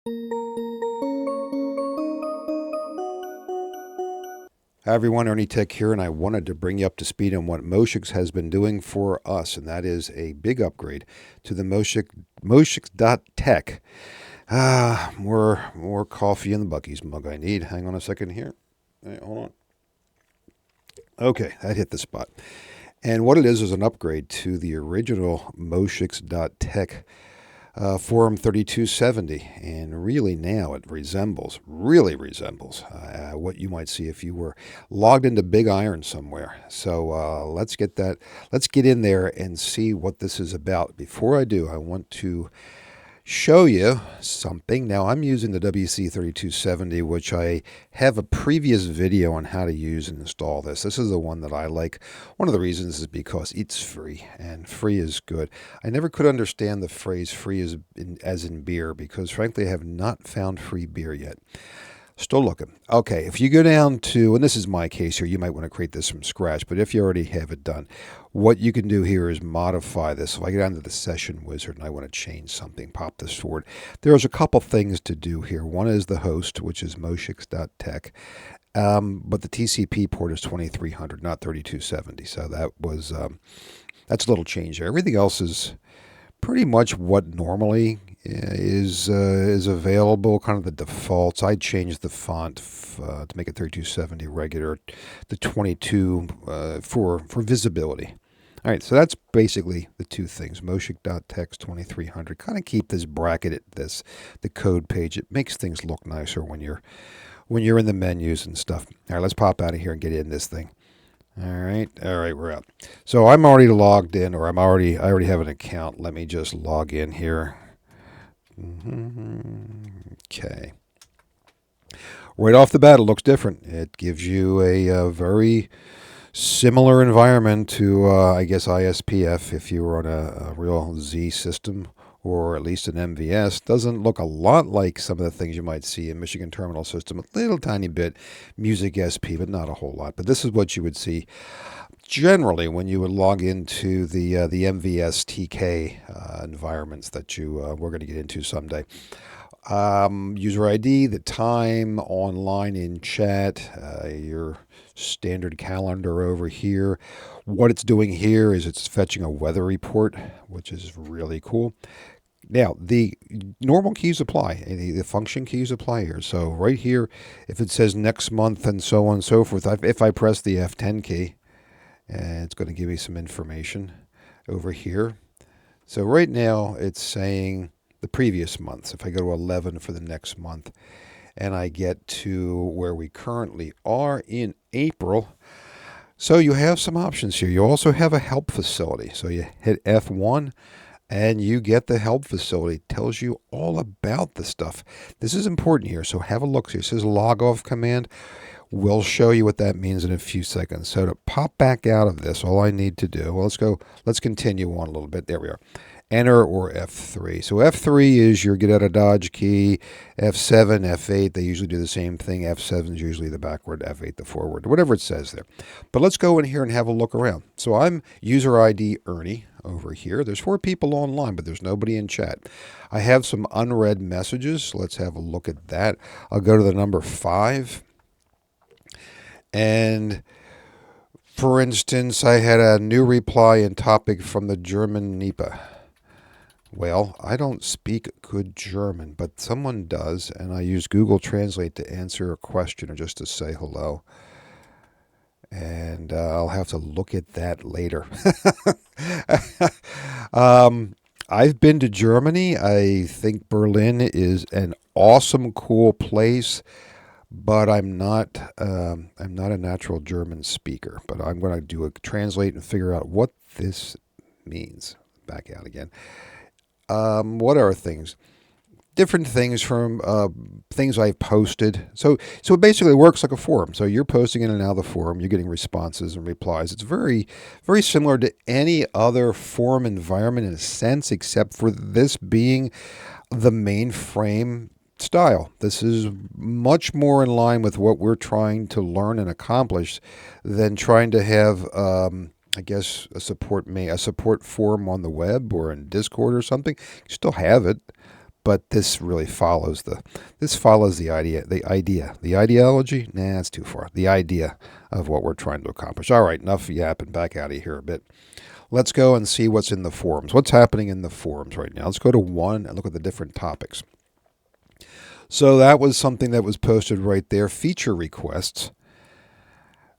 Hi everyone, Ernie Tech here, and I wanted to bring you up to speed on what Moshix has been doing for us, and that is a big upgrade to the Moshix.tech. More coffee in the Bucky's mug I need. Hang on a second here. Hey, hold on. Okay, that hit the spot. And what it is an upgrade to the original Moshix.tech Forum3270, and really now it really resembles what you might see if you were logged into Big Iron somewhere. So let's get in there and see what this is about. Before I do, I want to show you something. Now I'm using the WC3270, which I have a previous video on how to use and install this. This is the one that I like. One of the reasons is because it's free, and free is good. I never could understand the phrase free as in beer, because frankly I have not found free beer yet. Still looking. Okay, if you go down to, and this is my case here, you might want to create this from scratch, but if you already have it done, what you can do here is modify this. If I get down to the session wizard and I want to change something, pop this forward. There's a couple things to do here. One is the host, which is moshix.tech, but the TCP port is 2300, not 3270. So that's a little change there. Everything else is pretty much what normally is available, kind of the defaults. I changed the font to make it 3270 regular, the 22 for visibility. All right, so that's basically the two things. Moshix.tech's 2300. Kind of keep this bracket at the code page. It makes things look nicer when you're in the menus and stuff. All right, let's pop out of here and get in this thing. All right, we're out. So I'm already logged in, or I already have an account. Let me just log in here. Okay. Right off the bat, it looks different. It gives you a very similar environment to, I guess, ISPF if you were on a real Z system, or at least an MVS. Doesn't look a lot like some of the things you might see in Michigan Terminal System. A little tiny bit Music SP, but not a whole lot. But this is what you would see generally when you would log into the MVS TK environments that we're going to get into someday. User ID, the time, online in chat, your standard calendar over here. What it's doing here is it's fetching a weather report, which is really cool. Now, the normal keys apply, the function keys apply here. So right here, if it says next month and so on and so forth, if I press the F10 key, it's going to give me some information over here. So right now, it's saying the previous months. If I go to 11 for the next month, and I get to where we currently are in April. So you have some options here. You also have a help facility. So you hit F1 and you get the help facility. It tells you all about the stuff. This is important here. So have a look. It says log off command. We'll show you what that means in a few seconds. So to pop back out of this, all I need to do, well, let's continue on a little bit. There we are. Enter or F3. So F3 is your get out of Dodge key. F7, F8, they usually do the same thing. F7 is usually the backward, F8 the forward, whatever it says there. But let's go in here and have a look around. So I'm user ID Ernie over here. There's 4 people online, but there's nobody in chat. I have some unread messages. Let's have a look at that. I'll go to the number 5. And for instance, I had a new reply in topic from the German NEPA. Well, I don't speak good German, but someone does, and I use Google Translate to answer a question or just to say hello. And I'll have to look at that later. I've been to Germany. I think Berlin is an awesome, cool place, but I'm not a natural German speaker. But I'm going to do a translate and figure out what this means. Back out again. What are things? Different things from things I've posted. So it basically works like a forum. So you're posting in and out of the forum. You're getting responses and replies. It's very, very similar to any other forum environment in a sense, except for this being the mainframe style. This is much more in line with what we're trying to learn and accomplish than trying to have I guess a support forum on the web or in Discord or something. You still have it, but this really follows the ideology. Nah, that's too far. The idea of what we're trying to accomplish. All right, enough yapping. Back out of here a bit. Let's go and see what's in the forums. What's happening in the forums right now? Let's go to one and look at the different topics. So that was something that was posted right there. Feature requests.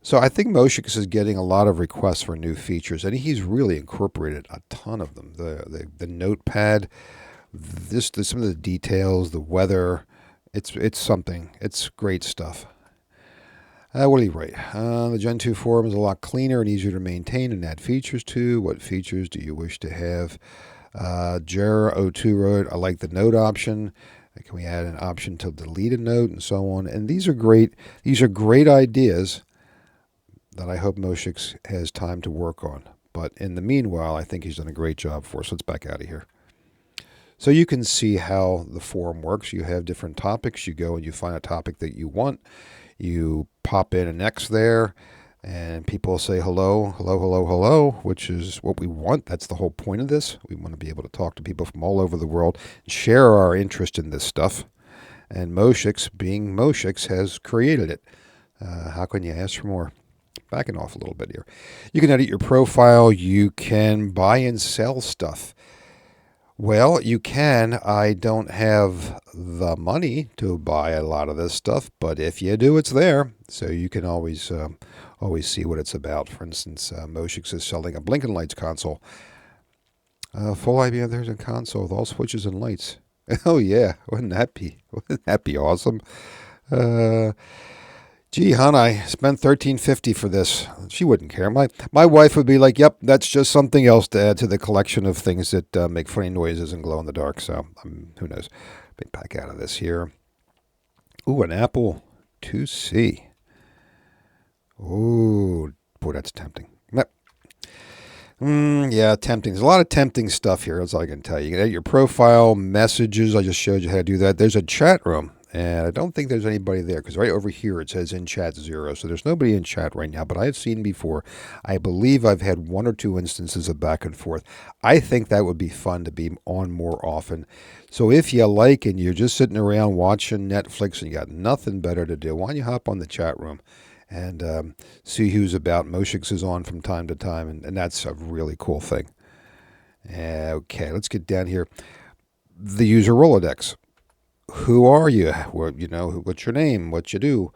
So I think Moshix is getting a lot of requests for new features, and he's really incorporated a ton of them. The notepad, some of the details, the weather. It's something. It's great stuff. What did he write? The Gen 2 forum is a lot cleaner and easier to maintain and add features to. What features do you wish to have? Jer02 wrote, I like the note option. Can we add an option to delete a note and so on? And these are great. These are great ideas that I hope Moshix has time to work on. But in the meanwhile, I think he's done a great job for us. Let's back out of here. So you can see how the forum works. You have different topics. You go and you find a topic that you want. You pop in an X there, and people say hello, hello, hello, hello, which is what we want. That's the whole point of this. We want to be able to talk to people from all over the world, share our interest in this stuff. And Moshix, being Moshix, has created it. How can you ask for more? Backing off a little bit here. You can edit your profile. You can buy and sell stuff. Well, you can. I don't have the money to buy a lot of this stuff, but if you do, it's there. So you can always see what it's about. For instance, Moshix is selling a blinking lights console. Full IBM, there's a console with all switches and lights. Oh yeah, wouldn't that be awesome? Gee, hon, I spent $13.50 for this. She wouldn't care. My wife would be like, yep, that's just something else to add to the collection of things that make funny noises and glow in the dark. So, who knows? Back out of this here. Ooh, an Apple IIc. Ooh, boy, that's tempting. Yeah, tempting. There's a lot of tempting stuff here, that's all I can tell you. You can edit your profile, messages. I just showed you how to do that. There's a chat room. And I don't think there's anybody there because right over here it says in chat 0. So there's nobody in chat right now, but I've seen before. I believe I've had 1 or 2 instances of back and forth. I think that would be fun to be on more often. So if you like and you're just sitting around watching Netflix and you got nothing better to do, why don't you hop on the chat room and see who's about. Moshix is on from time to time, and that's a really cool thing. Okay, let's get down here. The user Rolodex. Who are you? What, what's your name? What you do?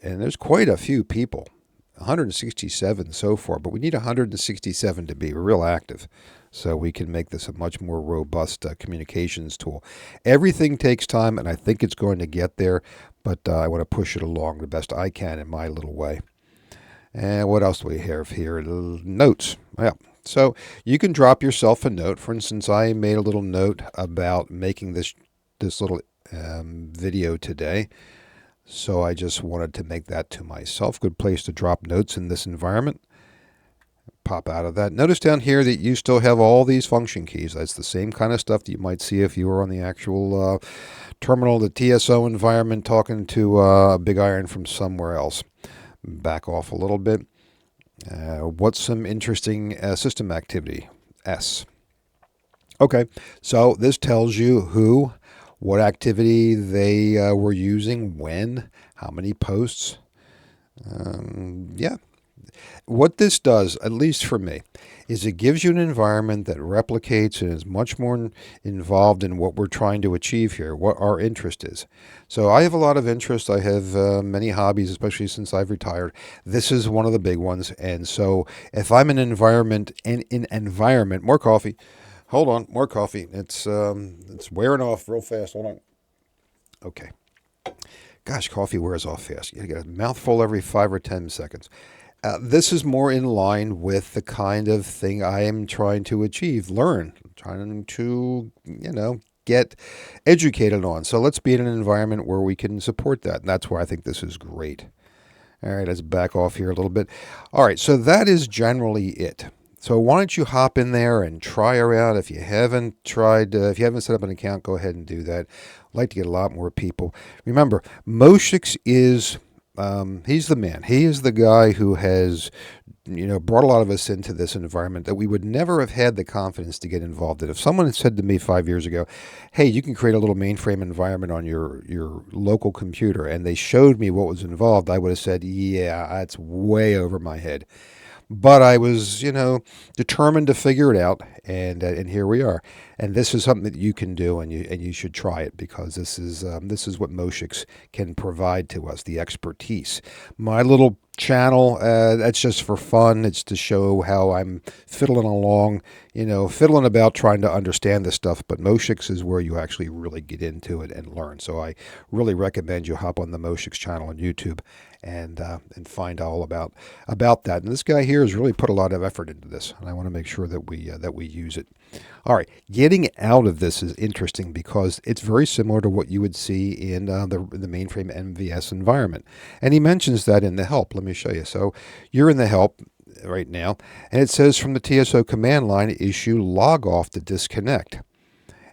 And there's quite a few people, 167 so far, but we need 167 to be real active so we can make this a much more robust communications tool. Everything takes time, and I think it's going to get there, but I want to push it along the best I can in my little way. And what else do we have here? Notes. Yeah. So you can drop yourself a note. For instance, I made a little note about making this little video today. So I just wanted to make that to myself. Good place to drop notes in this environment. Pop out of that. Notice down here that you still have all these function keys. That's the same kind of stuff that you might see if you were on the actual terminal, the TSO environment, talking to a big iron from somewhere else. Back off a little bit. What's some interesting system activity? S. Okay, so this tells you who, what activity they were using, when, how many posts. Yeah. What this does, at least for me, is it gives you an environment that replicates and is much more involved in what we're trying to achieve here, what our interest is. So I have a lot of interest. I have many hobbies, especially since I've retired. This is one of the big ones. And so if I'm in environment, more coffee. Hold on, more coffee. It's wearing off real fast. Hold on. Okay. Gosh, coffee wears off fast. You get a mouthful every 5 or 10 seconds. This is more in line with the kind of thing I am trying to achieve, learn, trying to, get educated on. So let's be in an environment where we can support that. And that's why I think this is great. All right, let's back off here a little bit. All right, so that is generally it. So why don't you hop in there and try her out. If you haven't tried, if you haven't set up an account, go ahead and do that. I'd like to get a lot more people. Remember, Moshix is he's the man. He is the guy who has, brought a lot of us into this environment that we would never have had the confidence to get involved in. If someone had said to me 5 years ago, "Hey, you can create a little mainframe environment on your local computer," and they showed me what was involved, I would have said, "Yeah, that's way over my head." But I was, determined to figure it out, and here we are. And this is something that you can do, and you should try it, because this is what Moshix can provide to us, the expertise. My little channel, that's just for fun. It's to show how I'm fiddling along, fiddling about trying to understand this stuff. But Moshix is where you actually really get into it and learn. So I really recommend you hop on the Moshix channel on YouTube and find all about that. And this guy here has really put a lot of effort into this, and I want to make sure that we use it. All right, getting out of this is interesting because it's very similar to what you would see in the mainframe MVS environment, and he mentions that in the help. Let me show you. So you're in the help right now, and it says from the TSO command line, issue log off to disconnect.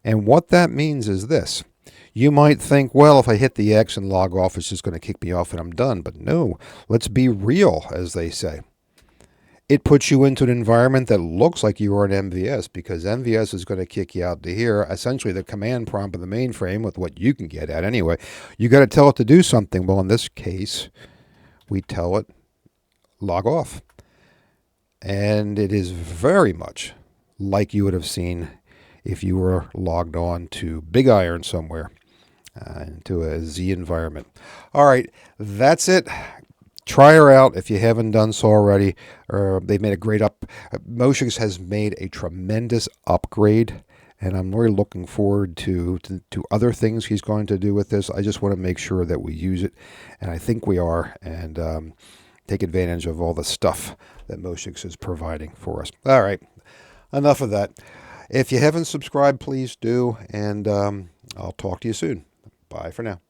And what that means is this. You might think, well, if I hit the X and log off, it's just going to kick me off and I'm done. But no, let's be real, as they say. It puts you into an environment that looks like you are in MVS, because MVS is going to kick you out to here, essentially the command prompt of the mainframe with what you can get at anyway. You got to tell it to do something. Well, in this case, we tell it log off. And it is very much like you would have seen if you were logged on to Big Iron somewhere, into a Z environment. All right, that's it. Try her out if you haven't done so already. They've made a great Moshix has made a tremendous upgrade, and I'm really looking forward to other things he's going to do with this. I just want to make sure that we use it, and I think we are, and take advantage of all the stuff that Moshix is providing for us. All right, enough of that. If you haven't subscribed, please do, and I'll talk to you soon. Bye for now.